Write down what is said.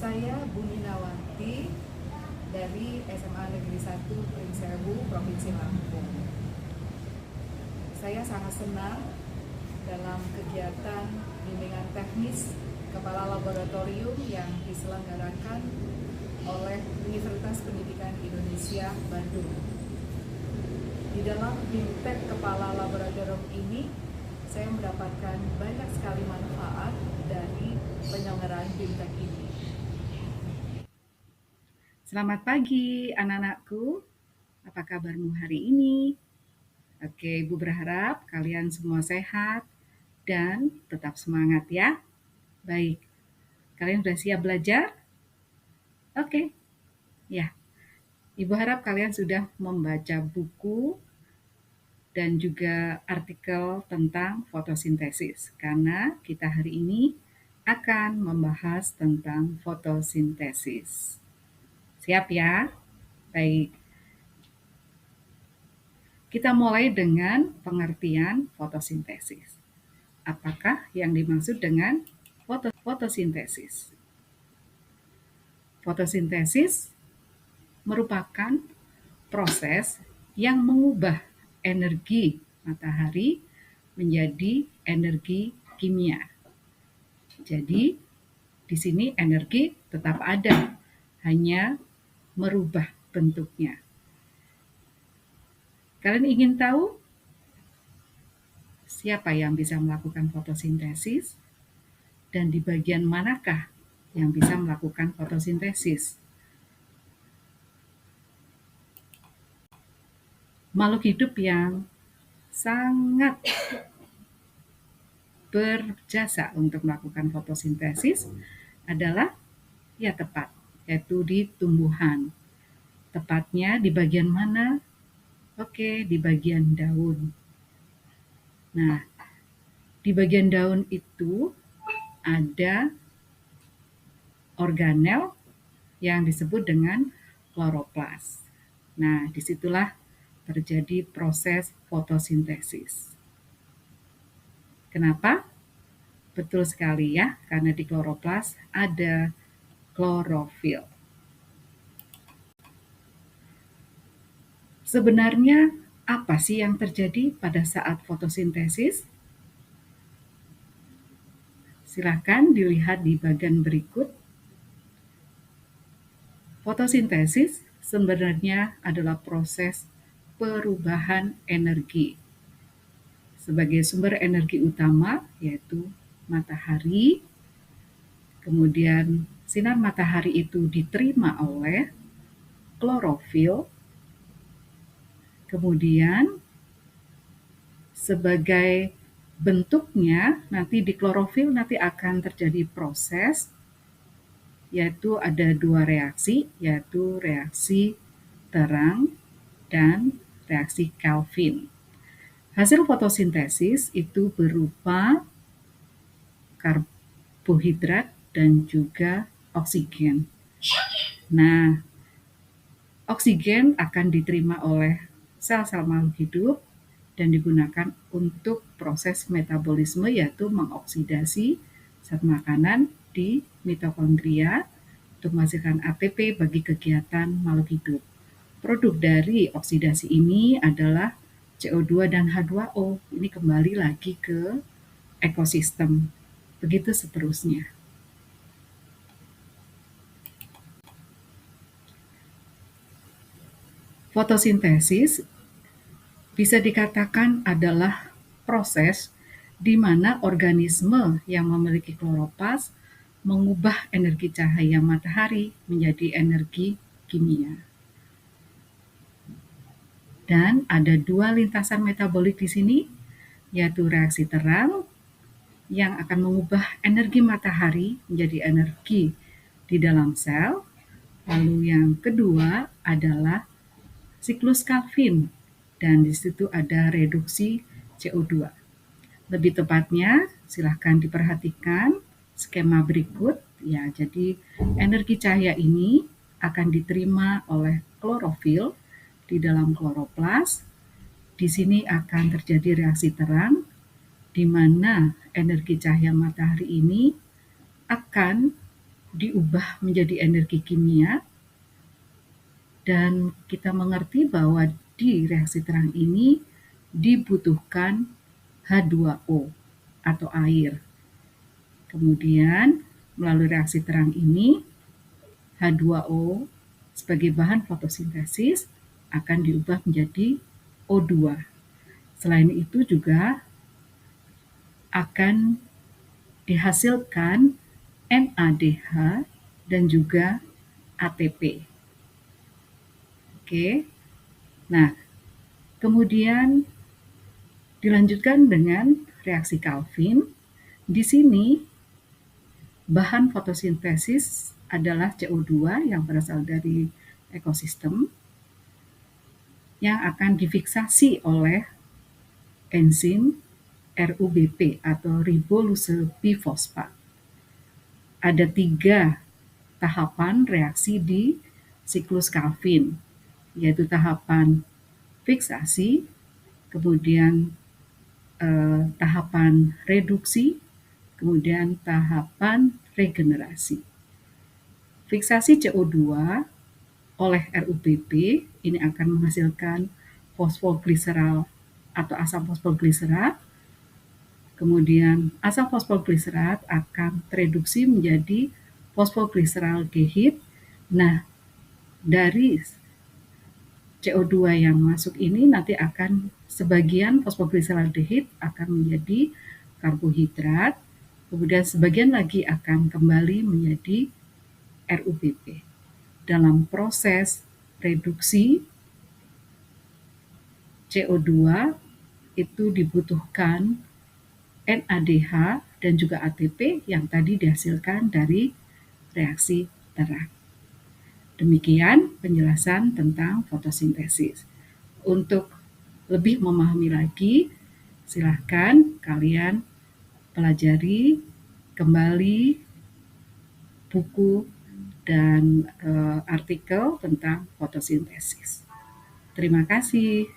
Saya Bumi Nawanti dari SMA Negeri 1 Pringsewu, Provinsi Lampung. Saya sangat senang dalam kegiatan bimbingan teknis Kepala Laboratorium yang diselenggarakan oleh Universitas Pendidikan Indonesia Bandung. Di dalam BIMTEK Kepala Laboratorium ini, saya mendapatkan banyak sekali manfaat dari penyelenggaraan BIMTEK ini. Selamat pagi anak-anakku, apa kabarmu hari ini? Oke, Ibu berharap kalian semua sehat dan tetap semangat ya. Baik, kalian sudah siap belajar? Oke, ya. Ibu harap kalian sudah membaca buku dan juga artikel tentang fotosintesis, karena kita hari ini akan membahas tentang fotosintesis. Siap ya? Baik. Kita mulai dengan pengertian fotosintesis. Apakah yang dimaksud dengan fotosintesis? Fotosintesis merupakan proses yang mengubah energi matahari menjadi energi kimia. Jadi, di sini energi tetap ada, hanya merubah bentuknya. Kalian ingin tahu siapa yang bisa melakukan fotosintesis dan di bagian manakah yang bisa melakukan fotosintesis? Makhluk hidup yang sangat berjasa untuk melakukan fotosintesis adalah ya tepat, yaitu di tumbuhan. Tepatnya di bagian mana? Oke, di bagian daun. Nah, di bagian daun itu ada organel yang disebut dengan kloroplas. Nah, disitulah terjadi proses fotosintesis. Kenapa? Betul sekali ya, karena di kloroplas ada klorofil. Sebenarnya apa sih yang terjadi pada saat fotosintesis? Silakan dilihat di bagian berikut. Fotosintesis sebenarnya adalah proses perubahan energi. Sebagai sumber energi utama yaitu matahari, kemudian sinar matahari itu diterima oleh klorofil, kemudian sebagai bentuknya nanti di klorofil nanti akan terjadi proses yaitu ada dua reaksi, yaitu reaksi terang dan reaksi Kelvin. Hasil fotosintesis itu berupa karbohidrat dan juga oksigen. Nah, oksigen akan diterima oleh sel-sel makhluk hidup dan digunakan untuk proses metabolisme yaitu mengoksidasi zat makanan di mitokondria untuk menghasilkan ATP bagi kegiatan makhluk hidup. Produk dari oksidasi ini adalah CO2 dan H2O. Ini kembali lagi ke ekosistem. Begitu seterusnya. Fotosintesis bisa dikatakan adalah proses di mana organisme yang memiliki kloroplas mengubah energi cahaya matahari menjadi energi kimia. Dan ada dua lintasan metabolik di sini, yaitu reaksi terang yang akan mengubah energi matahari menjadi energi di dalam sel. Lalu yang kedua adalah siklus Kelvin dan di situ ada reduksi CO2. Lebih tepatnya, silahkan diperhatikan skema berikut. Ya, jadi energi cahaya ini akan diterima oleh klorofil di dalam kloroplas. Di sini akan terjadi reaksi terang, di mana energi cahaya matahari ini akan diubah menjadi energi kimia, dan kita mengerti bahwa di reaksi terang ini dibutuhkan H2O atau air. Kemudian melalui reaksi terang ini H2O sebagai bahan fotosintesis akan diubah menjadi O2. Selain itu juga akan dihasilkan NADH dan juga ATP. Oke. Nah, kemudian dilanjutkan dengan reaksi Calvin. Di sini bahan fotosintesis adalah CO2 yang berasal dari ekosistem yang akan difiksasi oleh enzim RUBP atau ribose bifosfat. Ada 3 tahapan reaksi di siklus Calvin, yaitu tahapan fiksasi, kemudian tahapan reduksi, kemudian tahapan regenerasi. Fiksasi CO2 oleh RUBP ini akan menghasilkan fosfogliseral atau asam fosfogliserat. Kemudian asam fosfogliserat akan tereduksi menjadi fosfogliseraldehid. Nah, dari CO2 yang masuk ini nanti akan sebagian fosfogliseraldehid akan menjadi karbohidrat, kemudian sebagian lagi akan kembali menjadi RUBP. Dalam proses reduksi CO2 itu dibutuhkan NADH dan juga ATP yang tadi dihasilkan dari reaksi terang. Demikian penjelasan tentang fotosintesis. Untuk lebih memahami lagi, silahkan kalian pelajari kembali buku dan artikel tentang fotosintesis. Terima kasih.